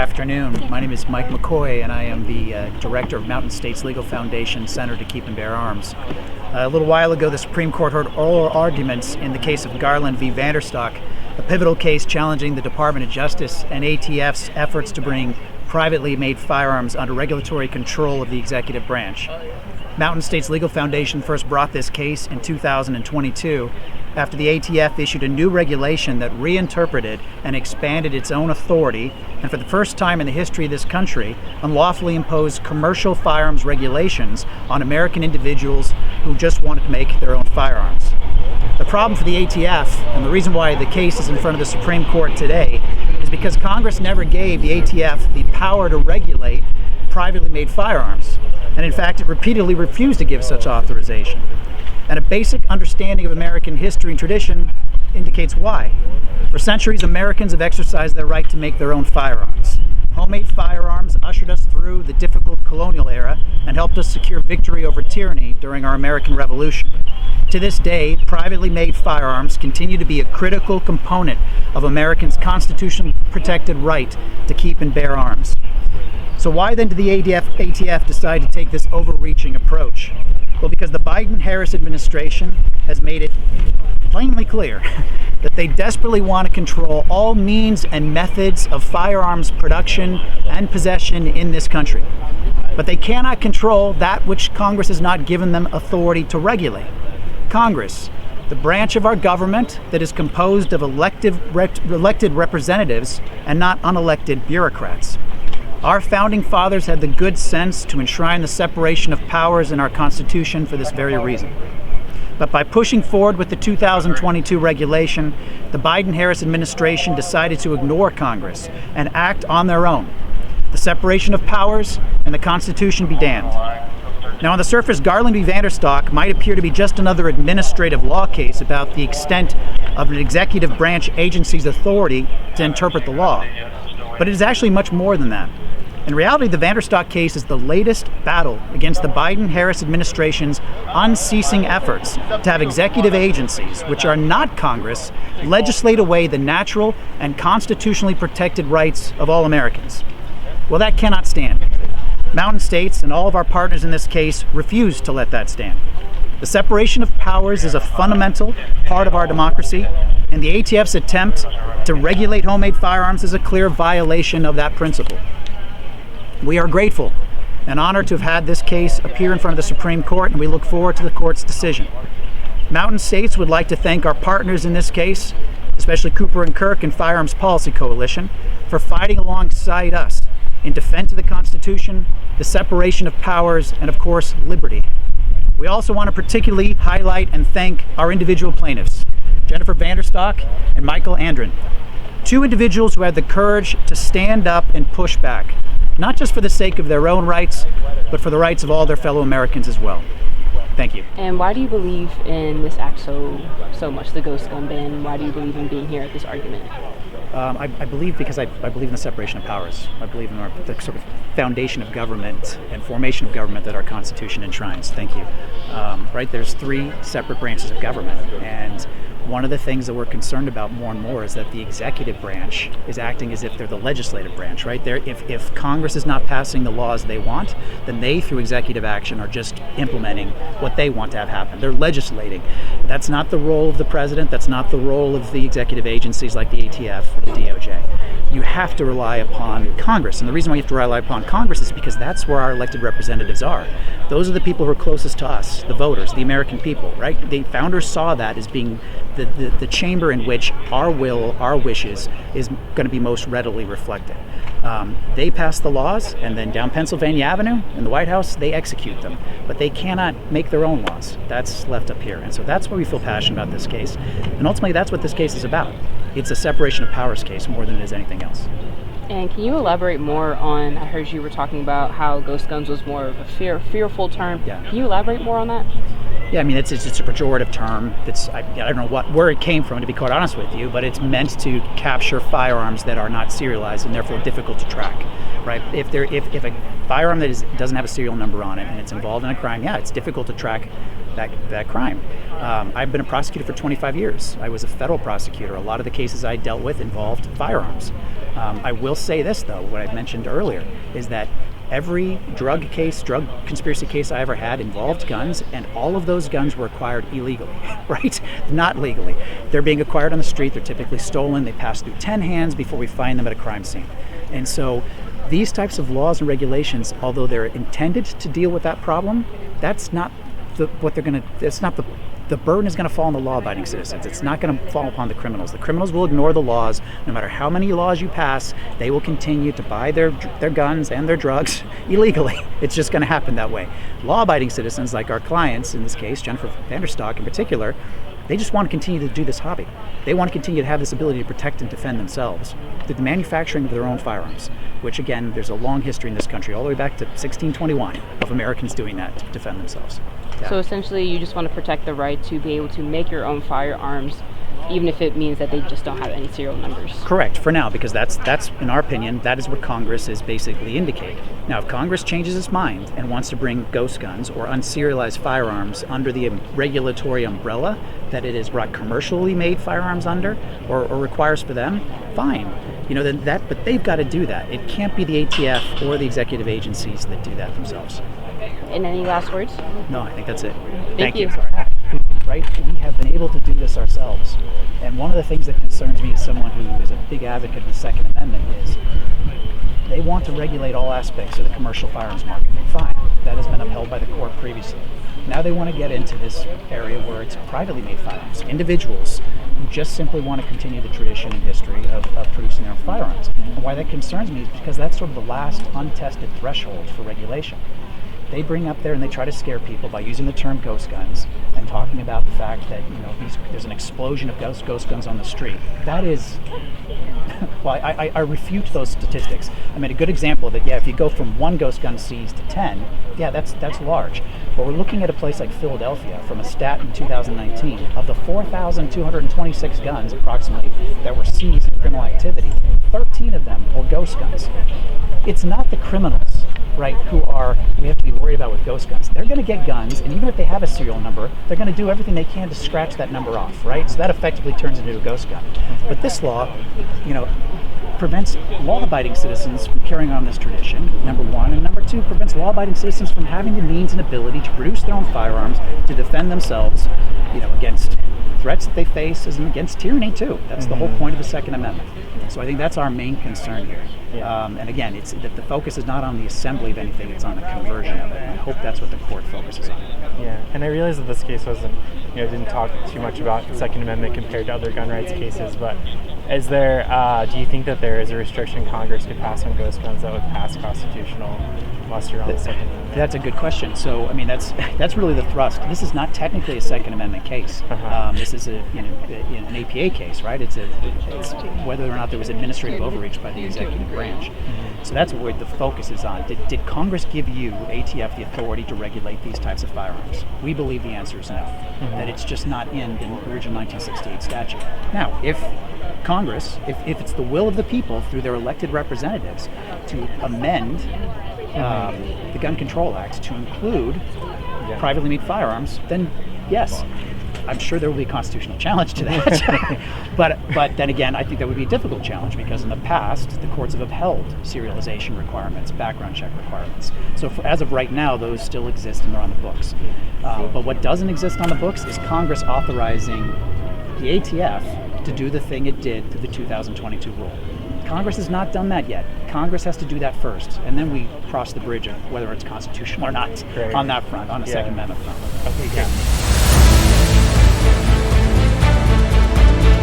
afternoon. My name is Mike McCoy, and I am the Director of Mountain States Legal Foundation Center to Keep and Bear Arms. A little while ago, the Supreme Court heard oral arguments in the case of Garland v. Vanderstock, a pivotal case challenging the Department of Justice and ATF's efforts to bring privately made firearms under regulatory control of the executive branch. Mountain States Legal Foundation first brought this case in 2022 after the ATF issued a new regulation that reinterpreted and expanded its own authority, and for the first time in the history of this country, unlawfully imposed commercial firearms regulations on American individuals who just wanted to make their own firearms. The problem for the ATF, and the reason why the case is in front of the Supreme Court today, is because Congress never gave the ATF the power to regulate privately made firearms. And in fact, it repeatedly refused to give such authorization. And a basic understanding of American history and tradition indicates why. For centuries, Americans have exercised their right to make their own firearms. Homemade firearms ushered us through the difficult colonial era and helped us secure victory over tyranny during our American Revolution. To this day, privately made firearms continue to be a critical component of Americans' constitutionally protected right to keep and bear arms. So why then did the ATF decide to take this overreaching approach? Well, because the Biden-Harris administration has made it plainly clear that they desperately want to control all means and methods of firearms production and possession in this country. But they cannot control that which Congress has not given them authority to regulate. Congress, the branch of our government that is composed of elected representatives and not unelected bureaucrats. Our founding fathers had the good sense to enshrine the separation of powers in our Constitution for this very reason. But by pushing forward with the 2022 regulation, the Biden-Harris administration decided to ignore Congress and act on their own. The separation of powers and the Constitution be damned. Now, on the surface, Garland v. Vanderstock might appear to be just another administrative law case about the extent of an executive branch agency's authority to interpret the law. But it is actually much more than that. In reality, the Vanderstock case is the latest battle against the Biden-Harris administration's unceasing efforts to have executive agencies, which are not Congress, legislate away the natural and constitutionally protected rights of all Americans. Well, that cannot stand. Mountain States and all of our partners in this case refuse to let that stand. The separation of powers is a fundamental part of our democracy, and the ATF's attempt to regulate homemade firearms is a clear violation of that principle. We are grateful and honored to have had this case appear in front of the Supreme Court, and we look forward to the court's decision. Mountain States would like to thank our partners in this case, especially Cooper & Kirk and Firearms Policy Coalition, for fighting alongside us in defense of the Constitution, the separation of powers, and of course, liberty. We also want to particularly highlight and thank our individual plaintiffs, Jennifer Vanderstock and Michael Andren, two individuals who had the courage to stand up and push back, not just for the sake of their own rights, but for the rights of all their fellow Americans as well. Thank you. And why do you believe in this act so much, the ghost gun ban? Why do you believe in being here at this argument? I believe because I believe in the separation of powers. I believe in the sort of foundation of government and formation of government that our Constitution enshrines. Thank you. Right, there's three separate branches of government, and one of the things that we're concerned about more and more is that the executive branch is acting as if they're the legislative branch, right? If Congress is not passing the laws they want, then they, through executive action, are just implementing what they want to have happen. They're legislating. That's not the role of the president. That's not the role of the executive agencies like the ATF or the DOJ. You have to rely upon Congress. And the reason why you have to rely upon Congress is because that's where our elected representatives are. Those are the people who are closest to us, the voters, the American people, right? The founders saw that as being the chamber in which our will, our wishes, is going to be most readily reflected. They pass the laws, and then down Pennsylvania Avenue in the White House, they execute them. But they cannot make their own laws. That's left up here. And so that's why we feel passionate about this case. And ultimately, that's what this case is about. It's a separation of powers case more than it is anything else. And can you elaborate more on, I heard you were talking about how ghost guns was more of a fearful term. Yeah. Can you elaborate more on that? Yeah, I mean, it's a pejorative term. I don't know where it came from, to be quite honest with you, but it's meant to capture firearms that are not serialized and therefore difficult to track, right? If a firearm that doesn't have a serial number on it and it's involved in a crime, yeah, it's difficult to track that crime. I've been a prosecutor for 25 years. I was a federal prosecutor. A lot of the cases I dealt with involved firearms. I will say this, though, what I mentioned earlier, is that every drug conspiracy case I ever had involved guns, and all of those guns were acquired illegally, right? Not legally. They're being acquired on the street. They're typically stolen. They pass through 10 hands before we find them at a crime scene. And so these types of laws and regulations, although they're intended to deal with that problem, that's not the burden is going to fall on the law-abiding citizens. It's not going to fall upon the criminals. The criminals will ignore the laws. No matter how many laws you pass, they will continue to buy their guns and their drugs illegally. It's just going to happen that way. Law-abiding citizens, like our clients, in this case, Jennifer Vanderstock in particular, they just want to continue to do this hobby. They want to continue to have this ability to protect and defend themselves through the manufacturing of their own firearms, which, again, there's a long history in this country, all the way back to 1621, of Americans doing that to defend themselves. Yeah. So essentially, you just want to protect the right to be able to make your own firearms, even if it means that they just don't have any serial numbers. Correct, for now, because that's in our opinion, that is what Congress is basically indicating. Now, if Congress changes its mind and wants to bring ghost guns or unserialized firearms under the regulatory umbrella that it has brought commercially made firearms under, or requires for them, fine. But they've got to do that. It can't be the ATF or the executive agencies that do that themselves. And any last words? No, I think that's it. Thank you. Right? We have been able to do this ourselves. And one of the things that concerns me as someone who is a big advocate of the Second Amendment is they want to regulate all aspects of the commercial firearms market. Fine. That has been upheld by the court previously. Now they want to get into this area where it's privately made firearms. Individuals who just simply want to continue the tradition and history of producing their own firearms. And why that concerns me is because that's sort of the last untested threshold for regulation. They bring up there and they try to scare people by using the term ghost guns and talking about the fact that there's an explosion of ghost guns on the street. That is, well, I refute those statistics. I mean, a good example of it, if you go from 1 ghost gun seized to 10, that's large. But we're looking at a place like Philadelphia, from a stat in 2019, of the 4,226 guns approximately that were seized in criminal activity, 13 of them were ghost guns. It's not the criminals, right, we have to be worried about with ghost guns. They're going to get guns, and even if they have a serial number, they're going to do everything they can to scratch that number off, right? So that effectively turns into a ghost gun. But this law, prevents law-abiding citizens from carrying on this tradition, number one, and number two, prevents law-abiding citizens from having the means and ability to produce their own firearms to defend themselves, against threats that they face, and against tyranny too. That's the whole point of the Second Amendment. So I think that's our main concern here. Yeah. And again, it's that the focus is not on the assembly of anything; it's on the conversion of it. And I hope that's what the court focuses on. Yeah, and I realize that this case didn't talk too much about the Second Amendment compared to other gun rights cases, but is there, do you think that there is a restriction Congress could pass on ghost guns that would pass constitutional muster on the Second Amendment? That's a good question. So, I mean, that's really the thrust. This is not technically a Second Amendment case. This is an APA case, right? It's whether or not there was administrative overreach by the executive branch. So that's what the focus is on. Did Congress give you, ATF, the authority to regulate these types of firearms? We believe the answer is no. That it's just not in the original 1968 statute. Now, if Congress, if it's the will of the people through their elected representatives to amend the Gun Control Act to include privately made firearms, then yes, I'm sure there will be a constitutional challenge to that. but then again, I think that would be a difficult challenge because in the past, the courts have upheld serialization requirements, background check requirements. So as of right now, those still exist and they're on the books. But what doesn't exist on the books is Congress authorizing the ATF to do the thing it did through the 2022 rule. Congress has not done that yet. Congress has to do that first, and then we cross the bridge of whether it's constitutional or not on that front, on the Second Amendment front. Okay,